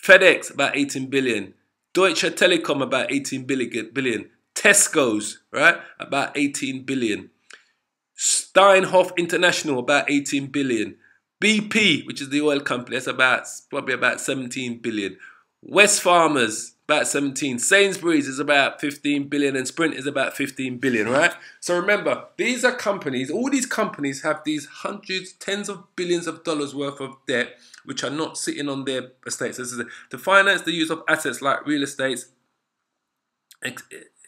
FedEx, about 18 billion. Deutsche Telekom, about 18 billion. Tesco's, right? About 18 billion. Steinhoff International, about 18 billion. BP, which is the oil company, that's probably about 17 billion. West Farmers, about 17. Sainsbury's is about 15 billion and Sprint is about 15 billion, right? So remember, these are companies, all these companies have these hundreds, tens of billions of dollars worth of debt which are not sitting on their estates. This is to finance the use of assets like real estate. It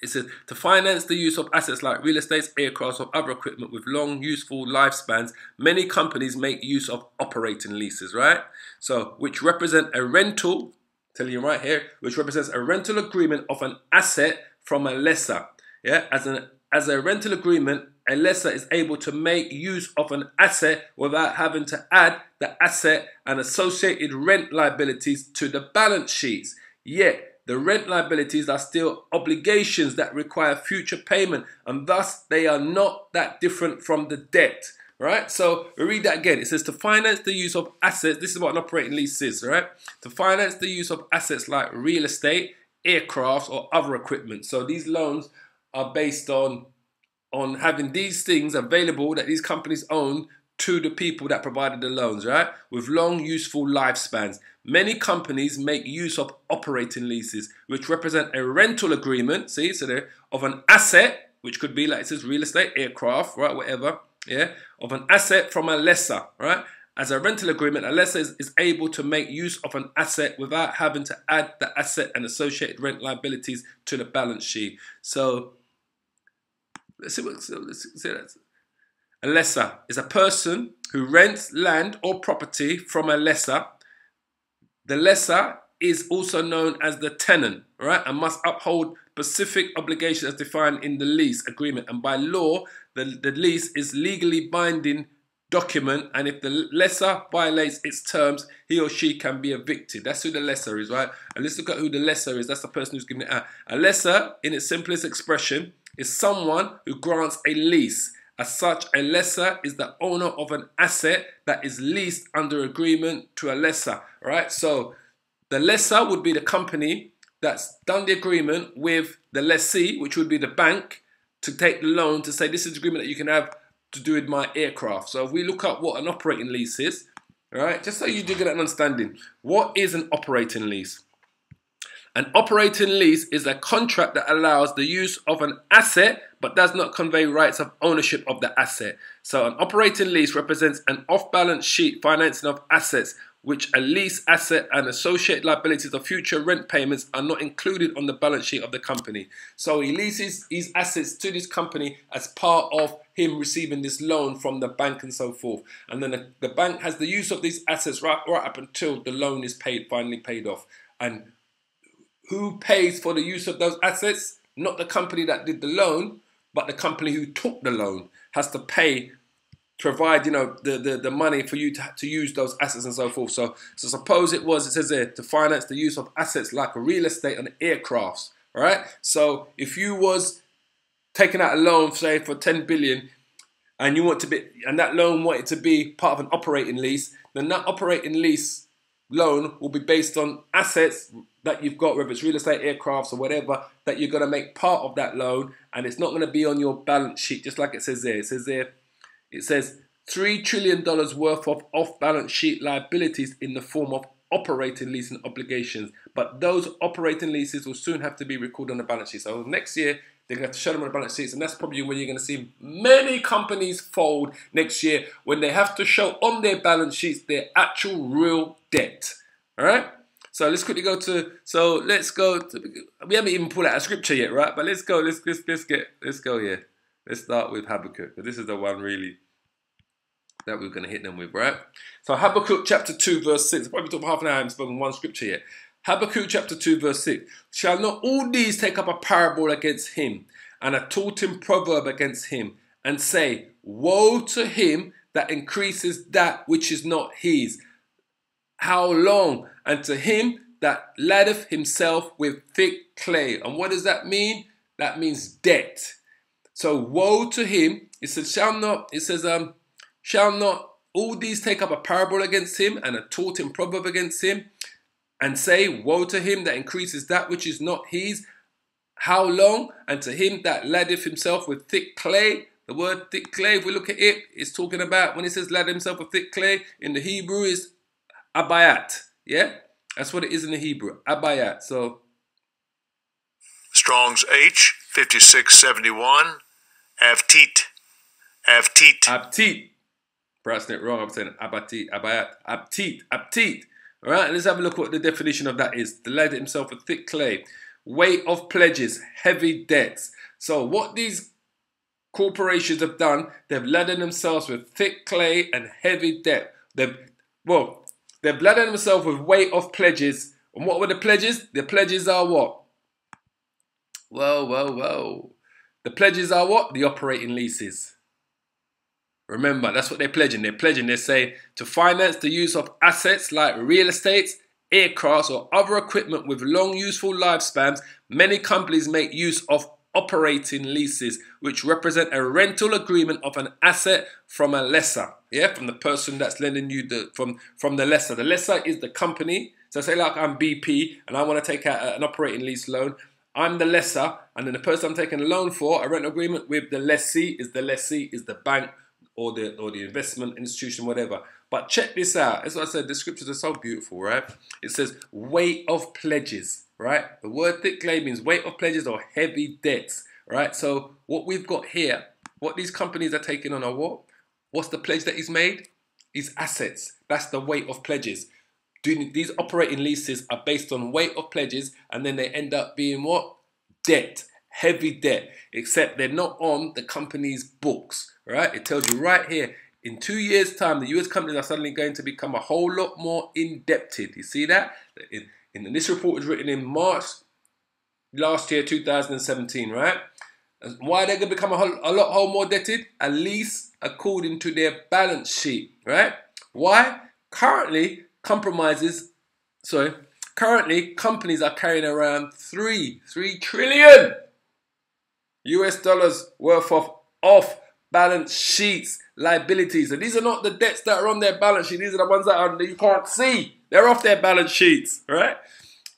says to finance the use of assets like real estate, aircraft, or other equipment with long, useful lifespans, many companies make use of operating leases, right? So, which represent a rental, telling you right here, which represents a rental agreement of an asset from a lessor. Yeah, as a rental agreement, a lessor is able to make use of an asset without having to add the asset and associated rent liabilities to the balance sheets. Yet, the rent liabilities are still obligations that require future payment, and thus they are not that different from the debt, right? So we read that again. It says to finance the use of assets, this is what an operating lease is, right? To finance the use of assets like real estate, aircraft, or other equipment. So these loans are based on having these things available that these companies own to the people that provided the loans, right? With long, useful lifespans. Many companies make use of operating leases, which represent a rental agreement, see, so they're of an asset, which could be like it says real estate, aircraft, right, whatever, yeah, of an asset from a lessor, right? As a rental agreement, a lessor is able to make use of an asset without having to add the asset and associated rent liabilities to the balance sheet. So, let's see that. A lessor is a person who rents land or property from a lessor. The lessor is also known as the tenant, right, and must uphold specific obligations as defined in the lease agreement. And by law, the lease is legally binding document, and if the lessor violates its terms, he or she can be evicted. That's who the lessor is, right? And let's look at who the lessor is. That's the person who's giving it out. A lessor, in its simplest expression, is someone who grants a lease. As such, a lessor is the owner of an asset that is leased under agreement to a lessor, right? So the lessor would be the company that's done the agreement with the lessee, which would be the bank, to take the loan to say this is the agreement that you can have to do with my aircraft. So if we look up what an operating lease is, right, just so you do get an understanding, what is an operating lease? An operating lease is a contract that allows the use of an asset but does not convey rights of ownership of the asset. So an operating lease represents an off-balance sheet financing of assets which a lease asset and associated liabilities of future rent payments are not included on the balance sheet of the company. So he leases his assets to this company as part of him receiving this loan from the bank and so forth. And then the bank has the use of these assets right up until the loan is finally paid off. And who pays for the use of those assets? Not the company that did the loan, but the company who took the loan has to pay, provide, you know, the money for you to use those assets and so forth. So suppose it says there, to finance the use of assets like real estate and aircrafts, all right? So if you was taking out a loan, say for 10 billion, and that loan wanted to be part of an operating lease, then that operating lease loan will be based on assets that you've got, whether it's real estate, aircrafts or whatever, that you're going to make part of that loan, and it's not going to be on your balance sheet, just like it says there. It says $3 trillion worth of off-balance sheet liabilities in the form of operating leasing obligations. But those operating leases will soon have to be recorded on the balance sheet. So next year, they're going to have to show them on the balance sheets, and that's probably when you're going to see many companies fold next year, when they have to show on their balance sheets their actual real debt. All right? So let's quickly go to, we haven't even pulled out a scripture yet, right? But let's go here. Let's start with Habakkuk, because this is the one really that we're going to hit them with, right? So Habakkuk chapter 2 verse 6. Probably took half an hour, I haven't spoken one scripture yet. Habakkuk chapter 2 verse 6. Shall not all these take up a parable against him, and a taunting proverb against him, and say, woe to him that increases that which is not his? How long? And to him that ladeth himself with thick clay. And what does that mean? That means debt. So woe to him. It says, shall not all these take up a parable against him, and a taunting proverb against him, and say, woe to him that increases that which is not his? How long? And to him that ladeth himself with thick clay. The word thick clay, if we look at it, it's talking about, when it says lad himself with thick clay, in the Hebrew is abayat. Yeah? That's what it is in the Hebrew. Abayat. So Strong's H 5671. Avtit. Abtit. Pronouncing it wrong, I'm saying abatit, abayat. Abtit. All right, let's have a look at what the definition of that is. The lad himself with thick clay. Weight of pledges, heavy debts. So what these corporations have done, they've laden themselves with thick clay and heavy debt. They've laden themselves with weight of pledges. And what were the pledges? The pledges are what? Well. The pledges are what? The operating leases. Remember, that's what they're pledging. They say to finance the use of assets like real estate, aircrafts or other equipment with long useful lifespans. Many companies make use of operating leases, which represent a rental agreement of an asset from a lessor. Yeah, from the person that's lending you from the lessor. The lessor is the company. So say like I'm BP and I want to take out an operating lease loan. I'm the lessor, and then the person I'm taking a loan for, a rental agreement with the lessee is the bank or the investment institution, whatever. But check this out. That's what I said. The scriptures are so beautiful, right? It says weight of pledges, right? The word thick clay means weight of pledges or heavy debts, right? So what we've got here, what these companies are taking on are what? What's the pledge that is made? Is assets. That's the weight of pledges. These operating leases are based on weight of pledges, and then they end up being what? Debt. Heavy debt. Except they're not on the company's books, right? It tells you right here, in 2 years' time, the US companies are suddenly going to become a whole lot more indebted. You see that? In this report was written in March last year, 2017, right? Why are they going to become a lot more indebted? At least according to their balance sheet, right? Why? Currently, companies are carrying around $3 trillion US dollars worth of off-balance sheets liabilities. And these are not the debts that are on their balance sheet. These are the ones that you can't see. They're off their balance sheets, right?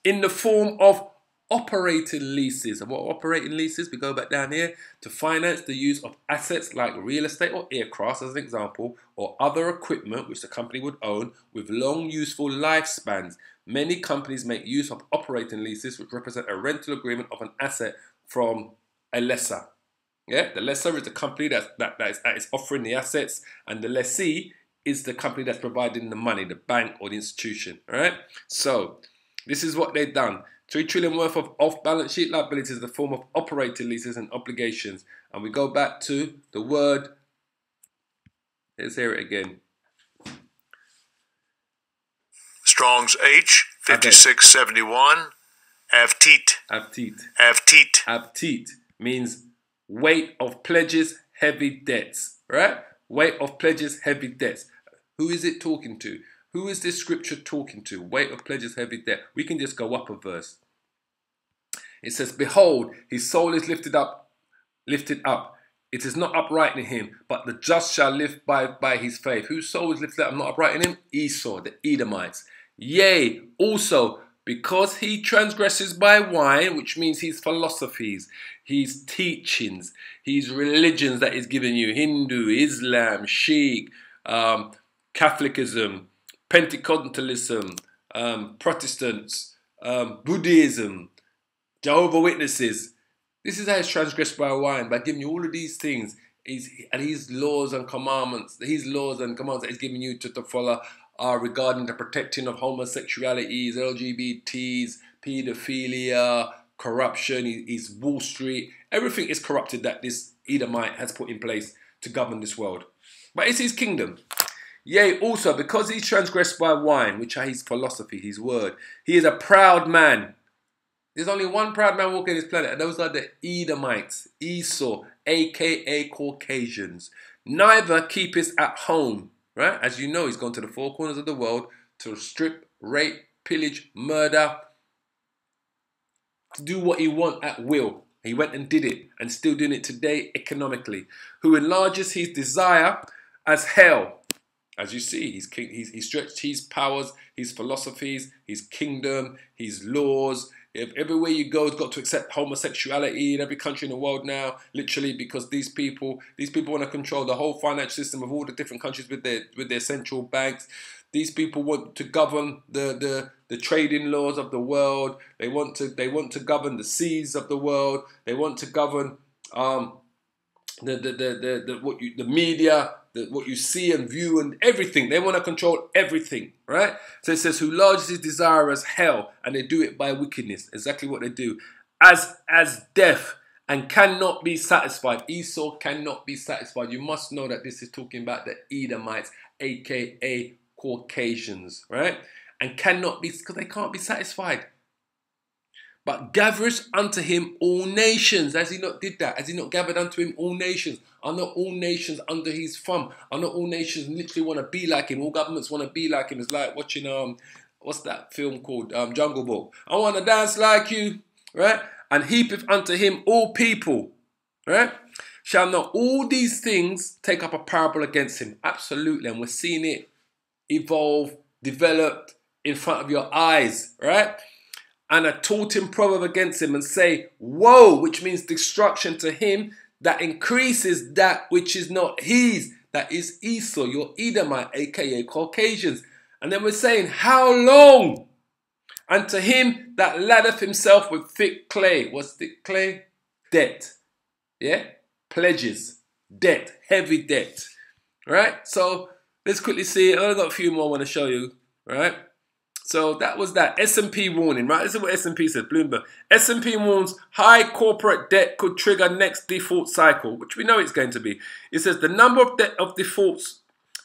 In the form of operating leases. And what are operating leases? We go back down here to finance the use of assets like real estate or aircraft, as an example, or other equipment which the company would own with long useful lifespans. Many companies make use of operating leases, which represent a rental agreement of an asset from a lessor. Yeah, the lessor is the company that is offering the assets, and the lessee is the company that's providing the money, the bank or the institution. All right. So this is what they've done. 3 trillion worth of off-balance sheet liabilities in the form of operating leases and obligations. And we go back to the word. Let's hear it again. Strong's H 5671. Avteet. Avteet. Avteet. Avteet means weight of pledges, heavy debts. Right? Weight of pledges, heavy debts. Who is it talking to? Who is this scripture talking to? Weight of pledges, heavy debt. We can just go up a verse. It says, behold, his soul is lifted up. It is not upright in him, but the just shall live by his faith. Whose soul is lifted up, not upright in him? Esau, the Edomites. Yea, also, because he transgresses by wine, which means his philosophies, his teachings, his religions that he's given you, Hindu, Islam, Sikh, Catholicism, Pentecostalism, Protestants, Buddhism, Jehovah's Witnesses. This is how he's transgressed by wine, by giving you all of these things. And his laws and commandments, that he's giving you to follow are regarding the protecting of homosexualities, LGBTs, paedophilia, corruption, his Wall Street. Everything is corrupted that this Edomite has put in place to govern this world. But it's his kingdom. Yea, also, because he transgressed by wine, which are his philosophy, his word, he is a proud man. There's only one proud man walking this planet, and those are the Edomites, Esau, aka Caucasians. Neither keepeth at home, right? As you know, he's gone to the four corners of the world to strip, rape, pillage, murder, to do what he wants at will. He went and did it, and still doing it today economically. Who enlarges his desire as hell. As you see, he stretched his powers, his philosophies, his kingdom, his laws. If everywhere you go, it's got to accept homosexuality in every country in the world now, literally, because these people want to control the whole financial system of all the different countries with their central banks. These people want to govern the trading laws of the world. They want to govern the seas of the world. They want to govern the media, what you see and view and everything. They want to control everything, right? So it says, who larges his desire as hell, and they do it by wickedness. Exactly what they do. As death, and cannot be satisfied. Esau cannot be satisfied. You must know that this is talking about the Edomites, aka Caucasians, right? And cannot be, because they can't be satisfied. But gathereth unto him all nations. Has he not did that? Has he not gathered unto him all nations? Are not all nations under his thumb? Are not all nations literally want to be like him? All governments want to be like him. It's like watching, what's that film called? Jungle Book. I want to dance like you, right? And heapeth unto him all people, right? Shall not all these things take up a parable against him? Absolutely. And we're seeing it evolve, developed in front of your eyes, right? And a taunting proverb against him and say, woe, which means destruction to him that increases that which is not his. That is Esau, your Edomite, aka Caucasians. And then we're saying, how long? And to him that ladeth himself with thick clay. What's thick clay? Debt. Yeah? Pledges. Debt. Heavy debt. Right? So let's quickly see. I've got a few more I want to show you. Right? So that was that. S&P warning, right? This is what S&P says, Bloomberg. S&P warns high corporate debt could trigger next default cycle, which we know it's going to be. It says the number of defaults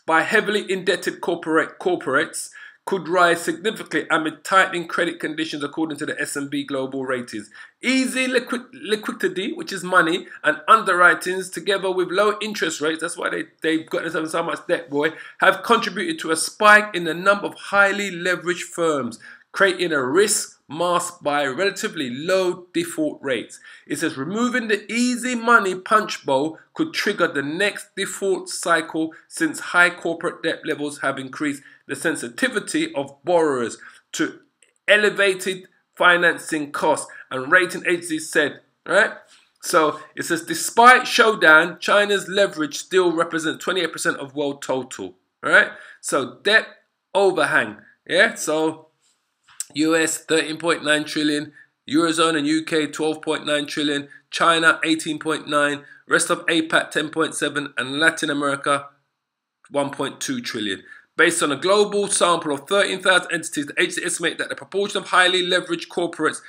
by heavily indebted corporates could rise significantly amid tightening credit conditions according to the S&P Global Ratings. Easy liquidity, which is money, and underwritings together with low interest rates, that's why they've got themselves so much debt, boy, have contributed to a spike in the number of highly leveraged firms, creating a risk masked by relatively low default rates. It says removing the easy money punch bowl could trigger the next default cycle since high corporate debt levels have increased the sensitivity of borrowers to elevated financing costs, and rating agencies said, right? So it says, despite showdown, China's leverage still represents 28% of world total, right? So debt overhang, yeah? So US 13.9 trillion, Eurozone and UK 12.9 trillion, China 18.9, rest of APAC 10.7, and Latin America 1.2 trillion. Based on a global sample of 13,000 entities, the agency estimates that the proportion of highly leveraged corporates,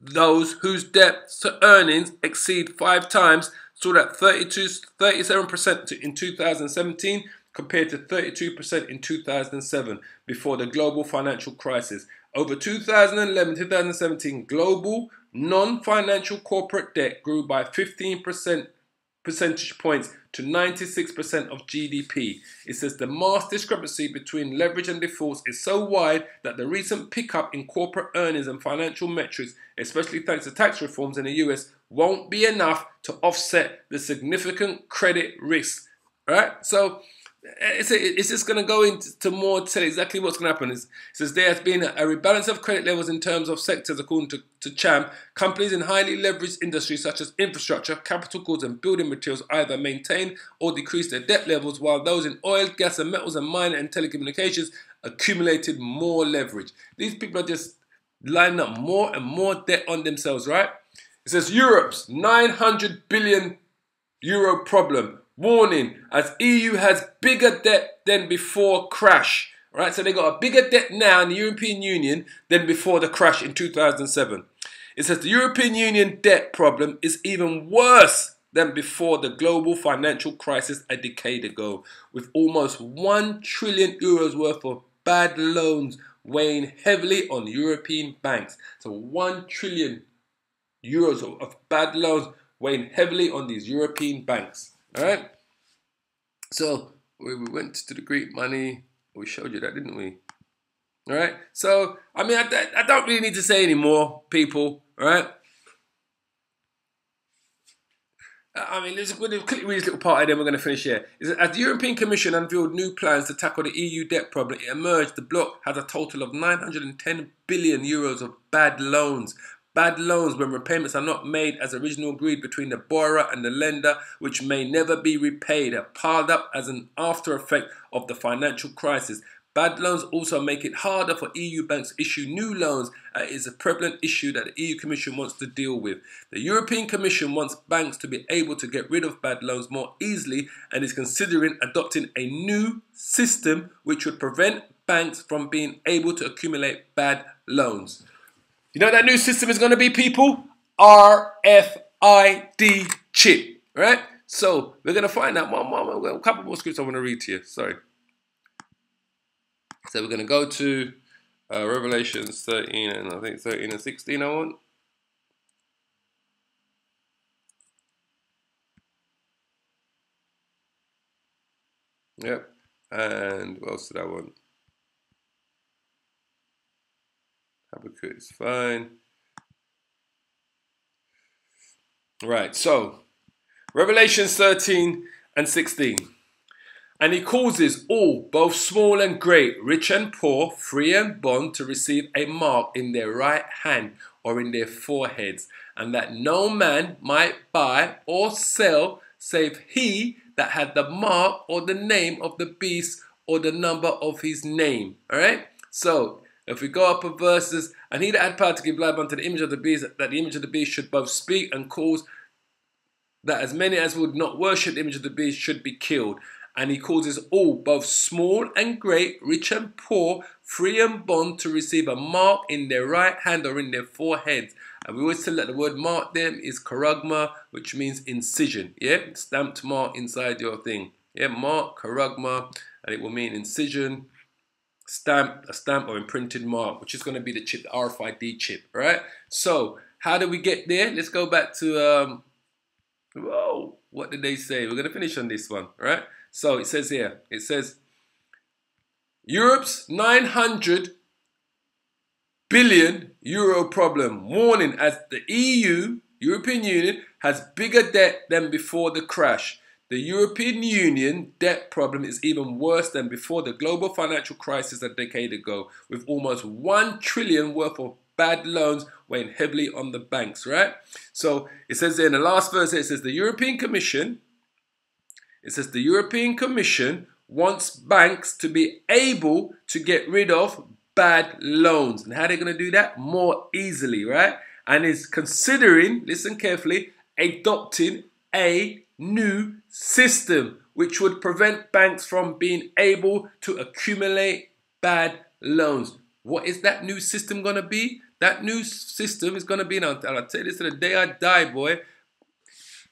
those whose debt to earnings exceed 5 times, stood at 37% in 2017 compared to 32% in 2007 before the global financial crisis. Over 2011-2017, global non-financial corporate debt grew by 15 percentage points to 96% of GDP. It says the mass discrepancy between leverage and defaults is so wide that the recent pickup in corporate earnings and financial metrics, especially thanks to tax reforms in the US, won't be enough to offset the significant credit risk. Right? So it's just going to go into more to tell exactly what's going to happen. It says there has been a rebalance of credit levels in terms of sectors, according to Cham. Companies in highly leveraged industries such as infrastructure, capital goods and building materials either maintain or decrease their debt levels, while those in oil, gas and metals and mining and telecommunications accumulated more leverage. These people are just lining up more and more debt on themselves, right? It says Europe's 900 billion euro problem. Warning, as EU has bigger debt than before crash. Right, so they got a bigger debt now in the European Union than before the crash in 2007. It says the European Union debt problem is even worse than before the global financial crisis a decade ago, with almost 1 trillion euros worth of bad loans weighing heavily on European banks. So 1 trillion euros of bad loans weighing heavily on these European banks. All right, so we went to the Greek money. We showed you that, didn't we? All right, so I mean, I don't really need to say any more, people. All right, I mean, we'll quickly read this little part, and then we're going to finish here. As the European Commission unveiled new plans to tackle the EU debt problem, it emerged the bloc has a total of 910 billion euros of bad loans. Bad loans when repayments are not made as originally agreed between the borrower and the lender, which may never be repaid, have piled up as an after effect of the financial crisis. Bad loans also make it harder for EU banks to issue new loans. It is a prevalent issue that the EU Commission wants to deal with. The European Commission wants banks to be able to get rid of bad loans more easily and is considering adopting a new system which would prevent banks from being able to accumulate bad loans. You know what that new system is going to be, people? RFID chip, right? So we're going to find out a couple more scripts I want to read to you. Sorry. So we're going to go to Revelations 13 and I think 13 and 16 I want. Yep. And what else did I want? Habakkuk is fine. Right, so Revelations 13 and 16. And he causes all, both small and great, rich and poor, free and bond, to receive a mark in their right hand or in their foreheads, and that no man might buy or sell save he that had the mark or the name of the beast or the number of his name. All right, so if we go up a verses, and he that had power to give life unto the image of the beast, that the image of the beast should both speak and cause that as many as would not worship the image of the beast should be killed. And he causes all, both small and great, rich and poor, free and bond, to receive a mark in their right hand or in their foreheads. And we always tell that the word mark them is charagma, which means incision. Yeah, stamped mark inside your thing. Yeah, mark, charagma, and it will mean incision. Stamp, a stamp or imprinted mark, which is going to be the chip, the RFID chip, right? So, how do we get there? Let's go back to, what did they say? We're going to finish on this one, right? So, it says here, it says, Europe's 900 billion euro problem, warning as the European Union, has bigger debt than before the crash. The European Union debt problem is even worse than before the global financial crisis a decade ago, with almost 1 trillion worth of bad loans weighing heavily on the banks, right? So it says there in the last verse, it says the European Commission wants banks to be able to get rid of bad loans. And how are they going to do that? More easily, right? And is considering, listen carefully, adopting a new system which would prevent banks from being able to accumulate bad loans. What is that new system going to be? That new system is going to be, and I'll tell you this to the day I die, boy.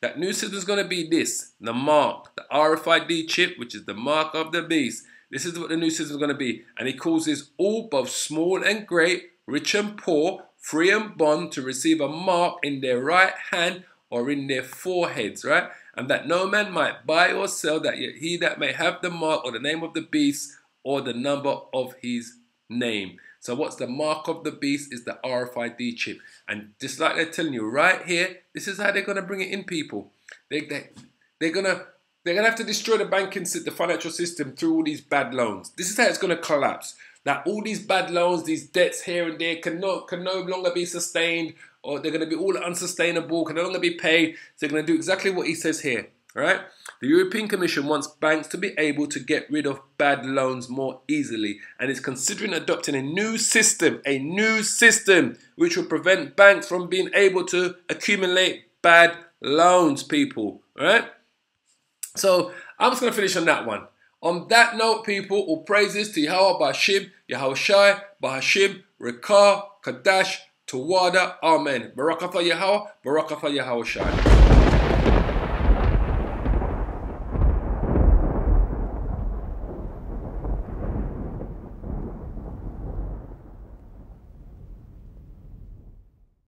That new system is going to be this, the mark, the RFID chip, which is the mark of the beast. This is what the new system is going to be. And he causes all, both small and great, rich and poor, free and bond, to receive a mark in their right hand or in their foreheads, right? And that no man might buy or sell, that yet he that may have the mark or the name of the beast or the number of his name. So what's the mark of the beast? Is the RFID chip. And just like they're telling you right here, this is how they're going to bring it in, people. They're gonna have to destroy the banking system, the financial system, through all these bad loans. This is how it's going to collapse. That all these bad loans, these debts here and there can no longer be sustained, or they're going to be all unsustainable, can no longer be paid. So they're going to do exactly what he says here, right? The European Commission wants banks to be able to get rid of bad loans more easily, and is considering adopting a new system which will prevent banks from being able to accumulate bad loans, people, right? So I'm just going to finish on that one. On that note, people, all praises to Yahweh, Ba'ashim, Yahushai, Ba'ashim, Rekah, Kadash, Tawada, Amen. Barakatha Yahweh, Barakatha Yahushai.